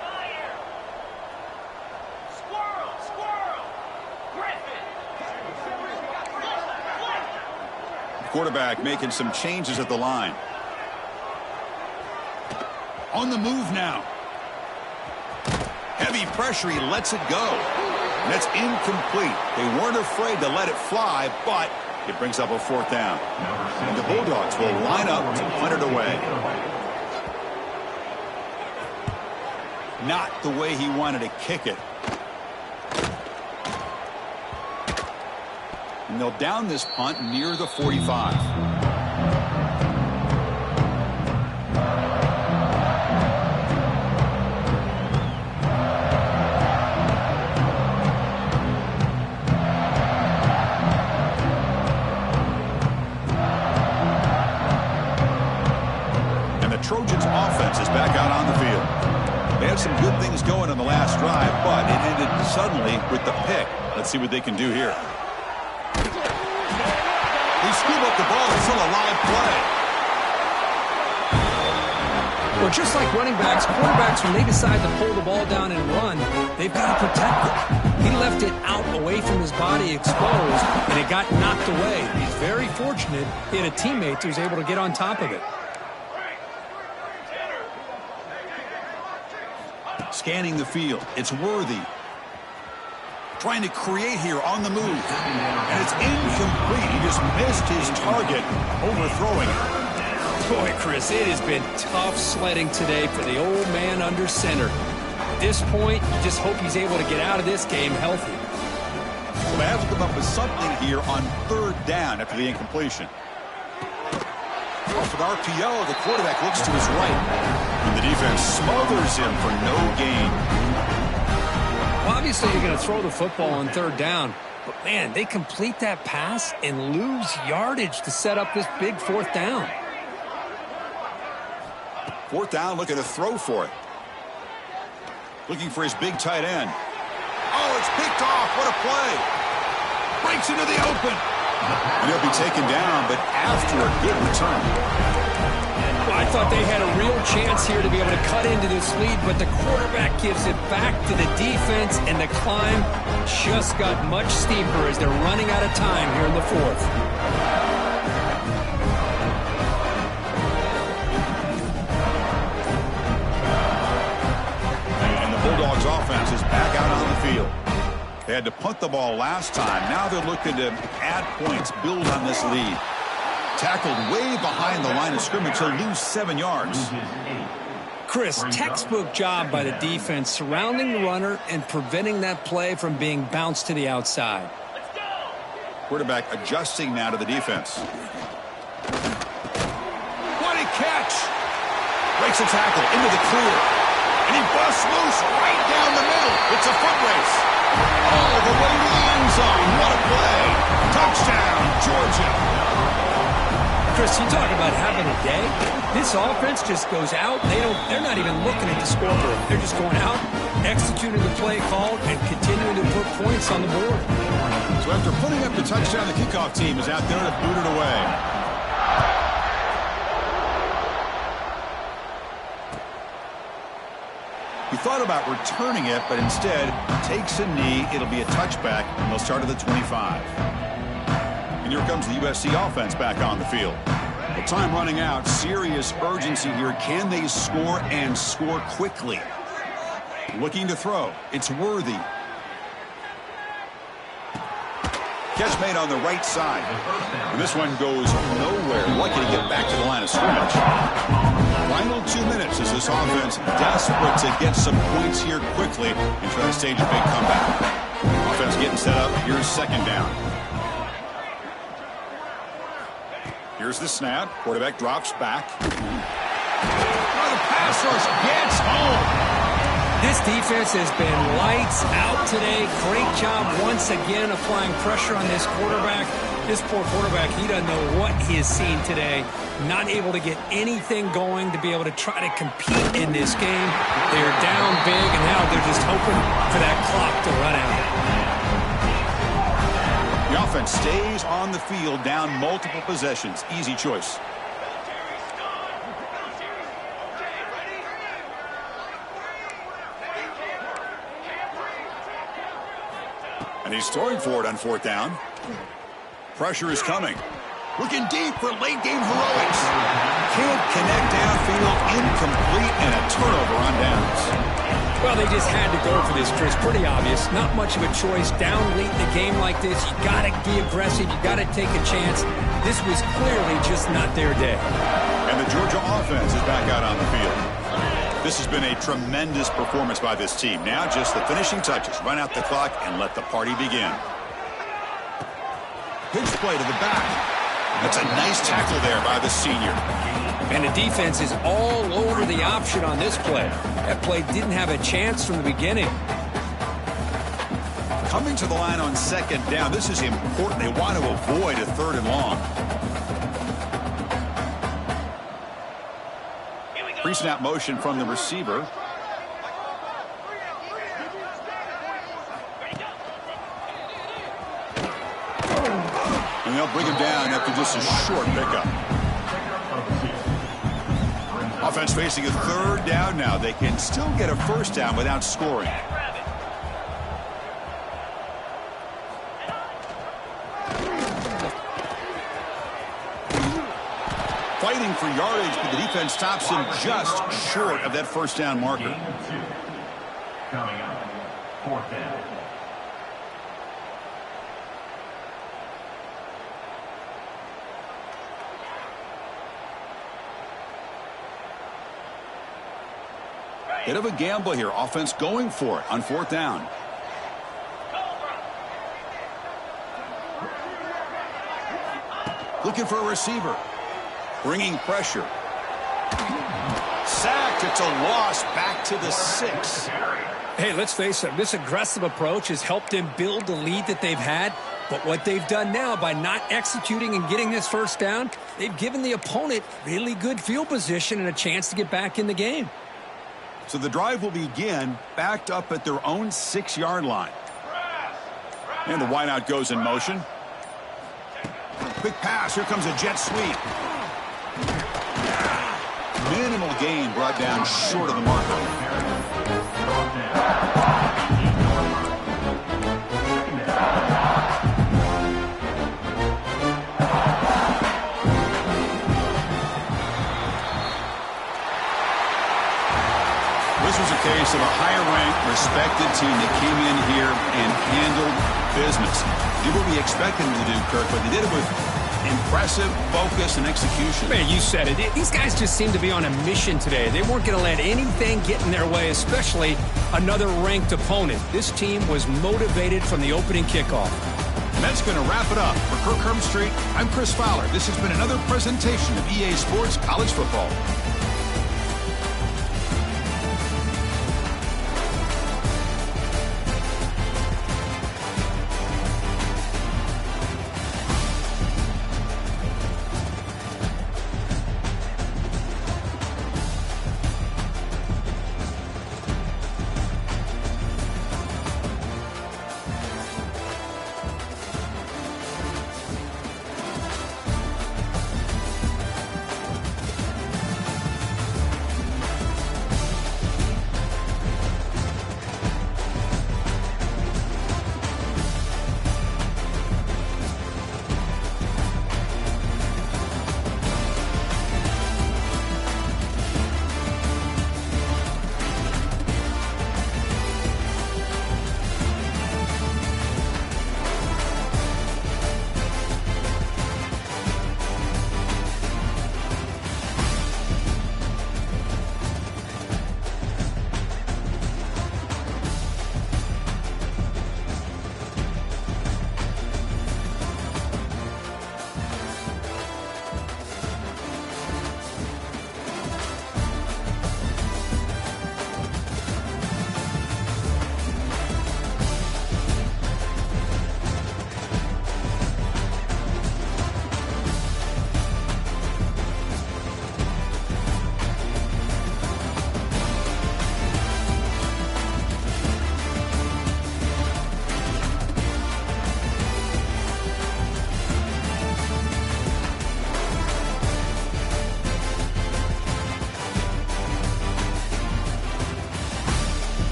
A: Quarterback making some changes at the line. On the move now. Heavy pressure, he lets it go. And that's incomplete. They weren't afraid to let it fly, but it brings up a 4th down. And the Bulldogs will line up to punt it away. Not the way he wanted to kick it. And they'll down this punt near the 45. And the Trojans' offense is back out on the field. They had some good things going on the last drive, but it ended suddenly with the pick. Let's see what they can do here. Scoop up the ball. It's still a live play.
B: Well, just like running backs, quarterbacks, when they decide to pull the ball down and run, they've got to protect it. He left it out away from his body exposed, and it got knocked away. He's very fortunate he had a teammate who was able to get on top of it.
A: Scanning the field. It's Worthy. Trying to create here on the move. And it's incomplete. He just missed his target, overthrowing it.
B: Boy, Chris, it has been tough sledding today for the old man under center. At this point, you just hope he's able to get out of this game healthy.
A: Well, they have to come up with something here on 3rd down after the incompletion. Off an RPO, the quarterback looks to his right. And the defense smothers him for no gain.
B: Well, obviously, you're going to throw the football on 3rd down. But, man, they complete that pass and lose yardage to set up this big 4th down.
A: 4th down, looking to throw for it. Looking for his big tight end. Oh, it's picked off. What a play. Breaks into the open. And he'll be taken down, but after a good return.
B: Well, I thought they had a real chance here to be able to cut into this lead, but the quarterback gives it back to the defense, and the climb just got much steeper as they're running out of time here in the fourth.
A: And the Bulldogs offense is back out on the field. They had to punt the ball last time. Now they're looking to add points, build on this lead. Tackled way behind the line of scrimmage. He'll lose 7 yards.
B: Chris, textbook job by the defense surrounding the runner and preventing that play from being bounced to the outside.
A: Quarterback adjusting now to the defense. What a catch! Breaks a tackle into the clear. And he busts loose right down the middle. It's a foot race. All the way to the end zone. What a play. Touchdown, Georgia.
B: Chris, you talk about having a day. This offense just goes out. They're not even looking at the scoreboard. They're just going out, executing the play called, and continuing to put points on the board.
A: So after putting up the touchdown, the kickoff team is out there to boot it away. He thought about returning it, but instead takes a knee. It'll be a touchback, and they'll start at the 25. And here comes the USC offense back on the field. The time running out. Serious urgency here. Can they score and score quickly? Looking to throw. It's Worthy. Catch made on the right side. And this one goes nowhere. Lucky to get back to the line of scrimmage. Final 2 minutes as this offense desperate to get some points here quickly and try to stage a big comeback. Offense getting set up. Here's second down. Here's the snap. Quarterback drops back. Oh, the pass rush gets home.
B: This defense has been lights out today. Great job once again applying pressure on this quarterback. This poor quarterback, he doesn't know what he has seen today. Not able to get anything going to be able to try to compete in this game. They're down big, and now they're just hoping for that clock to run out.
A: The offense stays on the field, down multiple possessions. Easy choice. And he's throwing for it on fourth down. Pressure is coming. Looking deep for late game heroics. Can't connect downfield, incomplete, and a turnover on downs.
B: Well, they just had to go for this, Chris. Pretty obvious. Not much of a choice. Down late in a game like this, you got to be aggressive. You got to take a chance. This was clearly just not their day.
A: And the Georgia offense is back out on the field. This has been a tremendous performance by this team. Now just the finishing touches. Run out the clock and let the party begin. Pitch play to the back. That's a nice tackle there by the senior.
B: And the defense is all over the option on this play. That play didn't have a chance from the beginning.
A: Coming to the line on second down. This is important. They want to avoid a third and long. Pre-snap motion from the receiver. And they'll bring him down after just a short pickup. Offense facing a third down now. They can still get a first down without scoring. Fighting for yardage, but the defense stops him just short of that first down marker.
D: Coming up, fourth down.
A: Bit of a gamble here. Offense going for it on fourth down. Looking for a receiver. Bringing pressure. Sacked. It's a loss back to the 6.
B: Hey, let's face it. This aggressive approach has helped them build the lead that they've had. But what they've done now by not executing and getting this first down, they've given the opponent really good field position and a chance to get back in the game.
A: So the drive will begin backed up at their own 6-yard line. And the wideout goes in motion. Quick pass. Here comes a jet sweep. Minimal gain brought down short of the marker. This was a case of a higher-ranked, respected team that came in here and handled business. Did what we expected them to do, Kirk, but they did it with impressive focus and execution.
B: Man, you said it. These guys just seem to be on a mission today. They weren't going to let anything get in their way, especially another ranked opponent. This team was motivated from the opening kickoff.
A: And that's going to wrap it up. For Kirk Herbstreit, I'm Chris Fowler. This has been another presentation of EA Sports College Football.